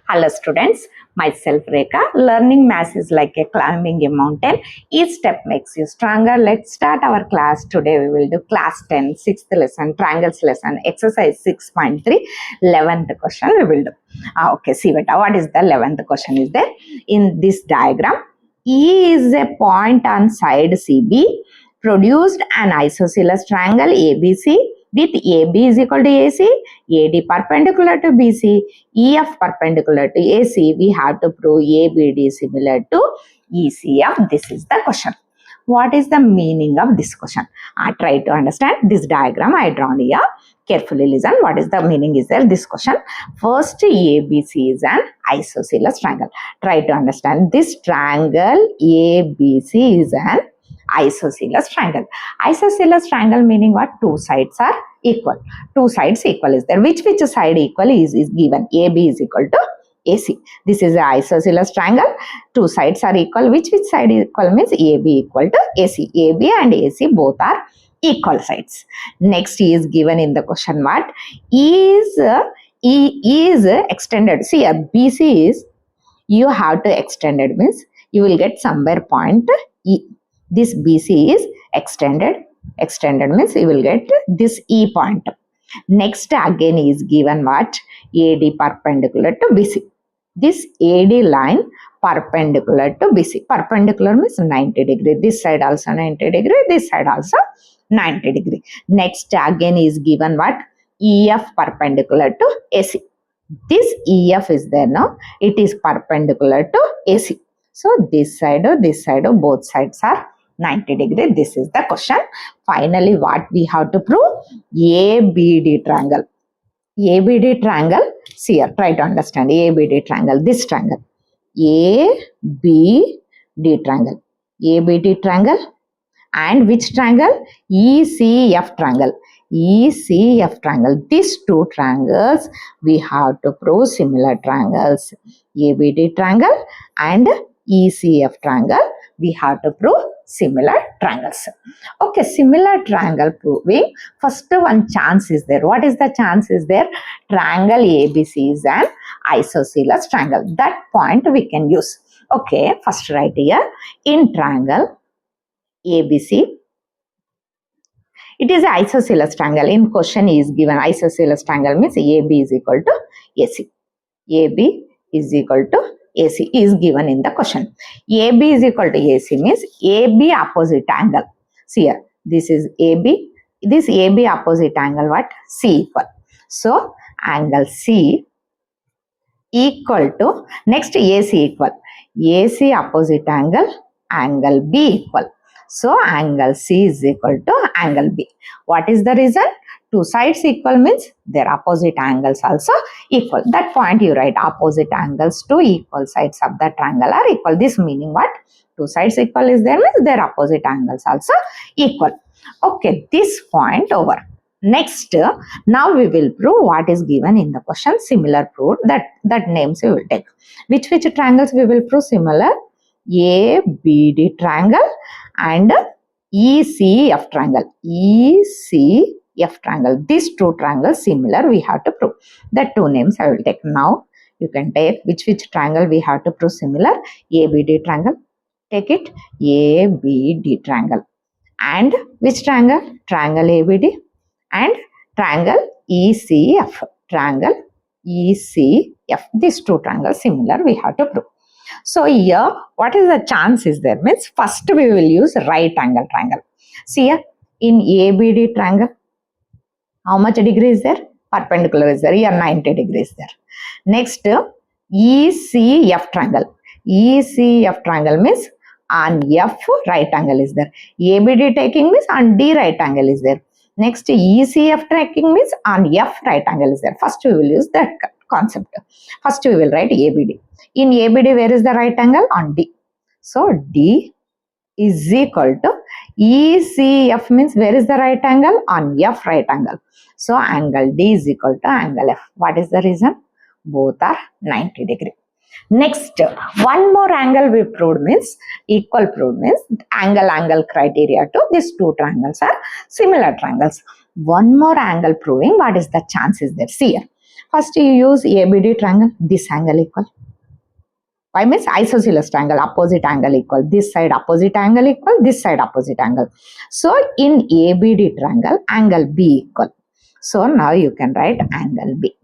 Hello students, myself Rekha. Learning maths is like a climbing a mountain. Each step makes you stronger. Let's start our class. Today we will do class 10, 6th lesson, triangles lesson, exercise 6.3, 11th question we will do. Okay, see what is the 11th question is there. In this diagram, E is a point on side CB, produced an isosceles triangle ABC with AB is equal to AC, AD perpendicular to BC, EF perpendicular to AC. We have to prove ABD similar to ECF. This is the question. What is the meaning of this question? I try to understand this diagram I drawn here. Carefully listen. What is the meaning is there? This question. First, ABC is an isosceles triangle. Try to understand this triangle ABC is an isosceles triangle. Isosceles triangle meaning what? Two sides are equal. Two sides equal is there. Which side equal is given? AB is equal to AC. This is an isosceles triangle. Two sides are equal. Which side equal means AB equal to AC. AB and AC both are equal sides. Next is given in the question what? E is extended. See, a BC is, you have to extend it means you will get somewhere point E. This BC is extended means you will get this E point. Next again is given what? AD perpendicular to BC. This AD line perpendicular to BC. Perpendicular means 90 degree. This side also 90 degree. This side also 90 degree. Next again is given what? EF perpendicular to AC. This EF is there now. It is perpendicular to AC. So this side both sides are 90 degree. This is the question. Finally, what we have to prove? ABD triangle. ABD triangle. See here, try to understand ABD triangle. This triangle. ABD triangle. ABD triangle. And which triangle? ECF triangle. ECF triangle. These two triangles we have to prove similar triangles. ABD triangle and ECF triangle. We have to prove similar triangles. Okay, similar triangle proving. First one chance is there. What is the chance is there? Triangle ABC is an isosceles triangle. That point we can use. Okay, first write here. In triangle ABC, it is an isosceles triangle. In question is given isosceles triangle means AB is equal to AC. AB is equal to AC is given in the question. AB is equal to AC means AB opposite angle. See here, this is AB. This AB opposite angle what? C equal. So angle C equal to, next AC equal. AC opposite angle B equal. So angle C is equal to angle B. What is the reason? Two sides equal means their opposite angles also equal. That point you write opposite angles to equal sides of the triangle are equal. This meaning what? Two sides equal is there means their opposite angles also equal. Okay, this point over. Next, now we will prove what is given in the question. Similar proof that names we will take. Which triangles we will prove similar? ABD triangle and ECF triangle. ECF triangle. These two triangles similar we have to prove. The two names I will take. Now you can take which triangle we have to prove similar. ABD triangle. Take it. ABD triangle. And which triangle? Triangle ABD and triangle ECF. Triangle ECF. These two triangles similar we have to prove. So here, what is the chance is there? Means first we will use right angle triangle. See here, in ABD triangle, how much degree is there? Perpendicular is there. Here 90 degrees there. Next, ECF triangle. ECF triangle means on F right angle is there. ABD taking means on D right angle is there. Next, ECF taking means on F right angle is there. First we will use that concept. First we will write ABD. In ABD, where is the right angle? On D. So D is equal to ECF means where is the right angle? On F right angle. So angle D is equal to angle F. What is the reason? Both are 90 degree. Next, one more angle we proved means equal proved means angle criteria to these two triangles are similar triangles. One more angle proving what is the chances there. See here. First you use ABD triangle, this angle equal. Why means isosceles triangle, opposite angle equal. This side opposite angle equal, this side opposite angle. So in ABD triangle, angle B equal. So now you can write angle B.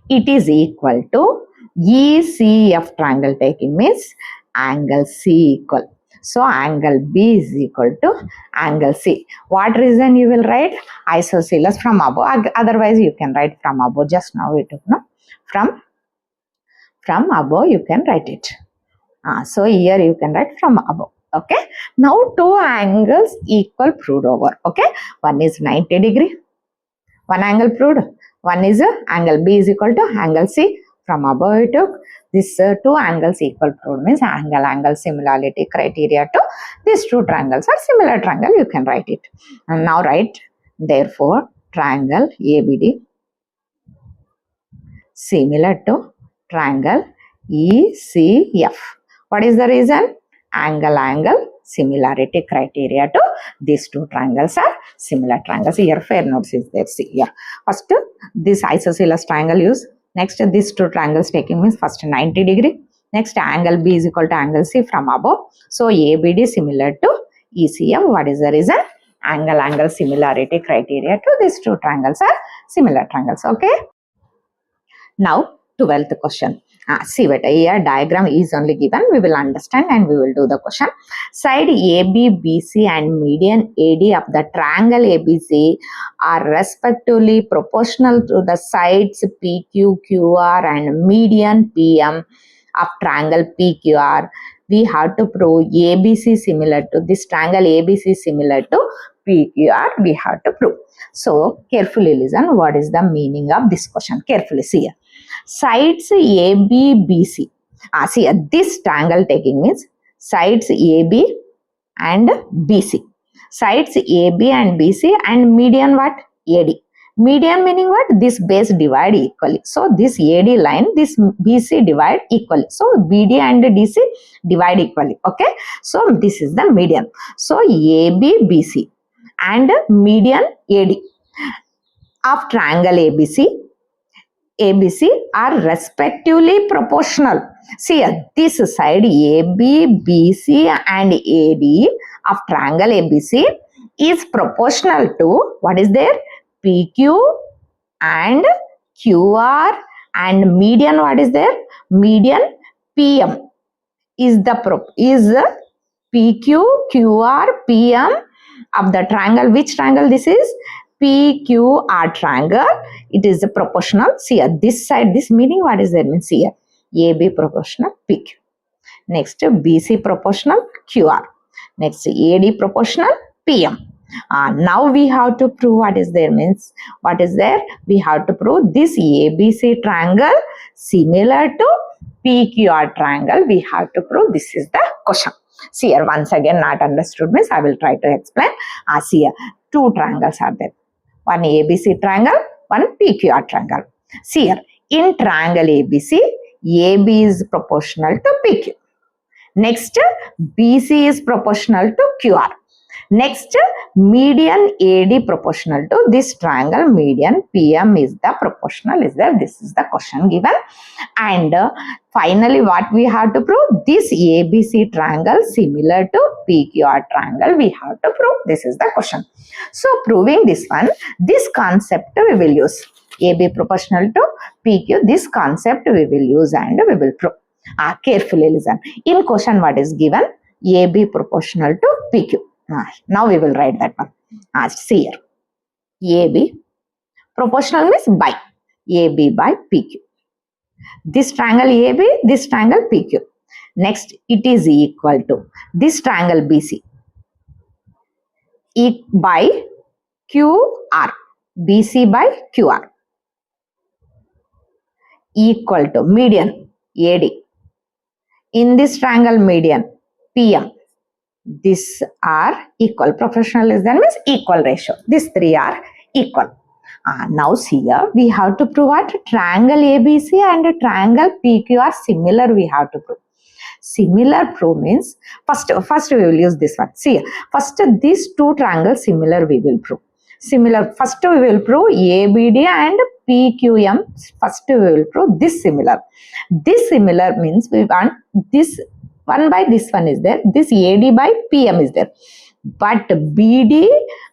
It is equal to ECF triangle taking means angle C equal. So angle B is equal to angle C. What reason you will write? Isosceles from above. Otherwise you can write from above. Just now we took, no? From above you can write it. So here you can write from above. Okay. Now two angles equal proved over. Okay. One is 90 degree. One angle proved. One is angle B is equal to angle C. From above we took this two angles equal proved means angle similarity criteria to these two triangles are similar triangle. You can write it. And now write therefore triangle ABD similar to triangle ECF. What is the reason? Angle similarity criteria to these two triangles are similar triangles. Here fair notes is there. See here. First this isosceles triangle use. Next these two triangles taking means first 90 degree. Next angle B is equal to angle C from above. So ABD similar to ECF. What is the reason? Angle similarity criteria to these two triangles are similar triangles. Okay. Now 12th question. See what here diagram is only given. We will understand and we will do the question. Side AB, BC and median AD of the triangle ABC are respectively proportional to the sides PQ, QR and median PM of triangle PQR. We have to prove ABC similar to this triangle ABC similar to PQR. We have to prove. So carefully listen. What is the meaning of this question? Carefully see here. Sides AB, BC. See this triangle taking means sides AB and BC. Sides AB and BC and median what? AD. Median meaning what? This base divide equally. So this AD line, this BC divide equally. So BD and DC divide equally. Okay. So this is the median. So AB, BC and median AD of triangle ABC are respectively proportional. See this side AB, BC and AD of triangle ABC is proportional to what is there? PQ and QR and median what is there? Median PM is the PQ, QR, PM of the triangle. Which triangle this is? PQR triangle. It is a proportional. See here, this side, this meaning what is there? Means here, AB proportional PQ. Next, BC proportional QR. Next, AD proportional PM. Now we have to prove what is there means. What is there? We have to prove this ABC triangle similar to PQR triangle. We have to prove. This is the question. See here, once again not understood means I will try to explain. See here, two triangles are there. One ABC triangle, one PQR triangle. See here, in triangle ABC, AB is proportional to PQ. Next, BC is proportional to QR. Next, median AD proportional to this triangle, median PM is the proportional is there. This is the question given. And finally, what we have to prove? This ABC triangle similar to PQR triangle we have to prove. This is the question. So, proving this one, this concept we will use. AB proportional to PQ, this concept we will use and we will prove. Carefully listen. In question what is given? AB proportional to PQ. Now we will write that one. See here. AB proportional means by. AB by PQ. This triangle AB, this triangle PQ. Next, it is equal to this triangle BC by QR. BC by QR. Equal to median AD. In this triangle median PM. These are equal. Proportional is then means equal ratio. These three are equal. Now see here, we have to prove what? Triangle ABC and triangle PQ are similar. We have to prove. Similar prove means first we will use this one. See here, first these two triangles similar we will prove. Similar, first we will prove ABD and PQM. First we will prove this similar. This similar means we want this one by this one is there. This AD by PM is there. But BD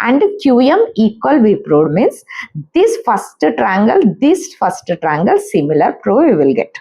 and QM equal we proved means this first triangle similar prove we will get.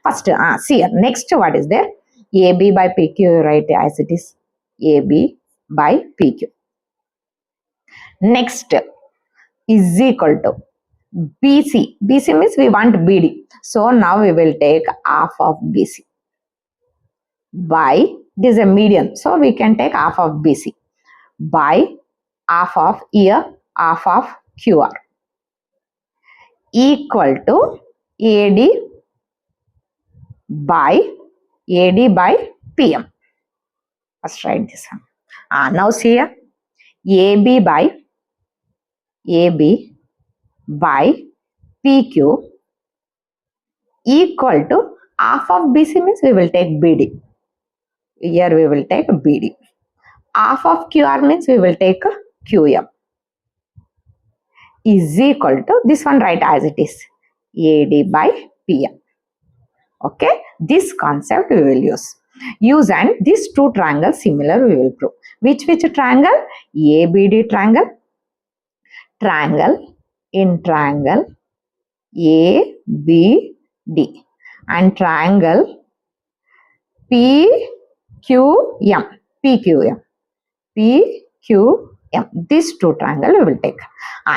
First, see here, next what is there? AB by PQ, write as it is. AB by PQ. Next is equal to BC. BC means we want BD. So now we will take half of BC by, this is a median. So we can take half of BC by half of here, half of QR equal to AD by PM. First write this one. Now see here, AB by PQ equal to half of BC means we will take BD. Here we will take BD. Half of QR means we will take QM is equal to, this one write as it is, AD by PM. Okay, this concept we will use and these two triangles similar we will prove. Which triangle? ABD triangle, in triangle ABD and triangle PQM. These two triangle we will take.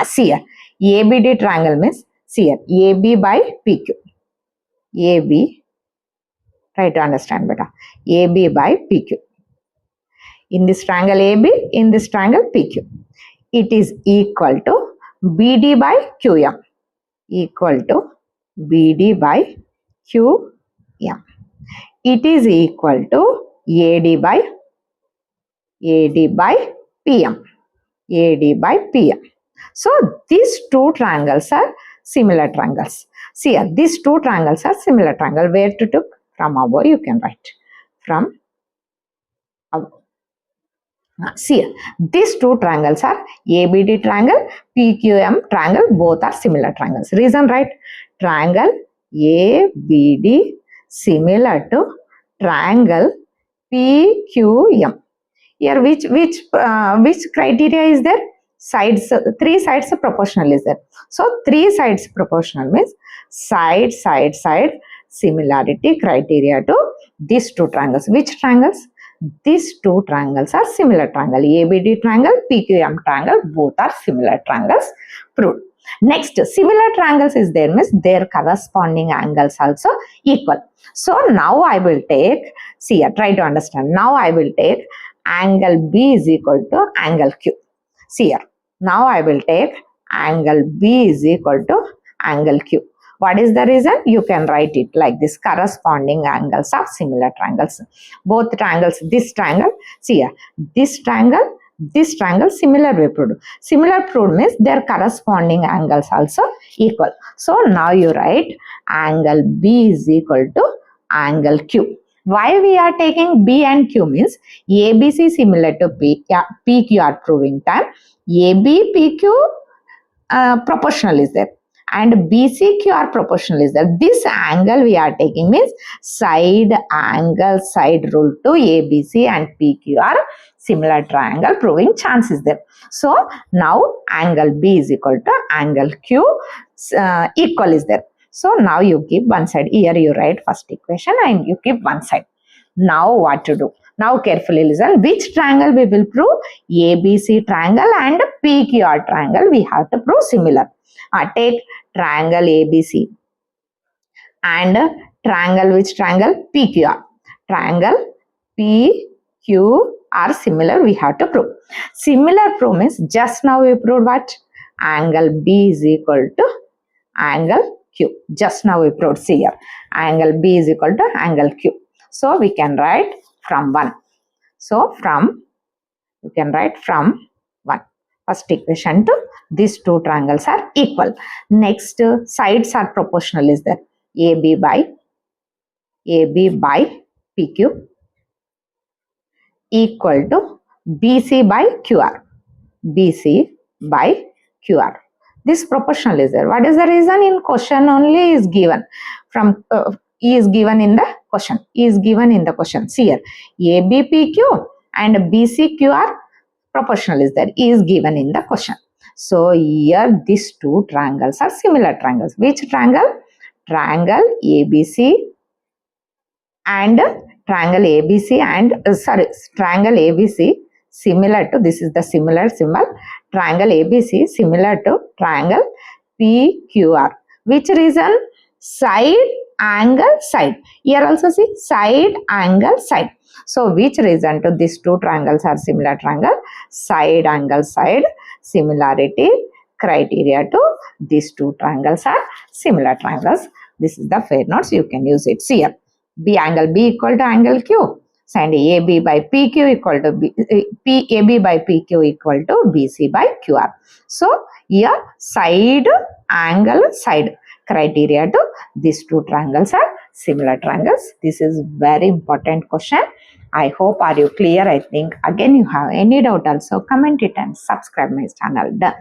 See here, ABD triangle means, see here, AB by PQ. AB, try to understand better. AB by PQ. In this triangle AB, in this triangle PQ. It is equal to BD by QM. Equal to BD by QM. It is equal to AD by PM. AD by PM. So these two triangles are similar triangles. See here, these two triangles are similar triangle. Where to took? From above you can write. From above. See here, these two triangles are ABD triangle, PQM triangle, both are similar triangles. Reason, right? Triangle ABD similar to triangle PQM. Here which criteria is there? Sides, three sides proportional is there. So three sides proportional means side similarity criteria to these two triangles. Which triangles? These two triangles are similar triangle. ABD triangle, PQM triangle, both are similar triangles proved. Next, similar triangles is there means their corresponding angles also equal. So now I will take, see here, try to understand. Now I will take angle B is equal to angle Q. See here, now I will take angle B is equal to angle Q. What is the reason? You can write it like this, corresponding angles of similar triangles. Both triangles, this triangle, see here, this triangle, similar we proved. Similar proved means their corresponding angles also equal. So now you write angle B is equal to angle Q. Why we are taking B and Q means ABC similar to PQ are proving time. AB, PQ proportional is there. And BCQ are proportional is there. This angle we are taking means side angle side rule to ABC and PQ are similar triangle proving chance is there. So now angle B is equal to angle Q equal is there. So now you keep one side. Here you write first equation and you keep one side. Now what to do? Now carefully listen. Which triangle we will prove? ABC triangle and PQR triangle we have to prove similar. Take triangle ABC and triangle, which triangle? PQR. Triangle PQR similar we have to prove. Similar prove means just now we proved what? Angle B is equal to angle Q. Just now we proved, see here, angle B is equal to angle Q. So we can write from 1. So you can write from 1. First equation to these two triangles are equal. Next, sides are proportional is there. AB by PQ equal to BC by QR. BC by QR. This proportional is there. What is the reason? In question only is given. From E is given in the question. E is given in the question. See here, ABPQ and BCQR proportional is there. E is given in the question. So here these two triangles are similar triangles. Which triangle? Triangle ABC and triangle ABC and triangle ABC similar to, this is the similar symbol, triangle ABC similar to triangle PQR. Which reason? Side, angle, side. Here also see side, angle, side. So which reason to these two triangles are similar triangle? Side, angle, side. Similarity criteria to these two triangles are similar triangles. This is the fair notes. You can use it. See here. B angle B equal to angle Q. And AB by PQ equal to AB by PQ equal to BC by QR. So here side, angle, side criteria to these two triangles are similar triangles. This is very important question. I hope are you clear? I think again you have any doubt also comment it and subscribe my channel. Done.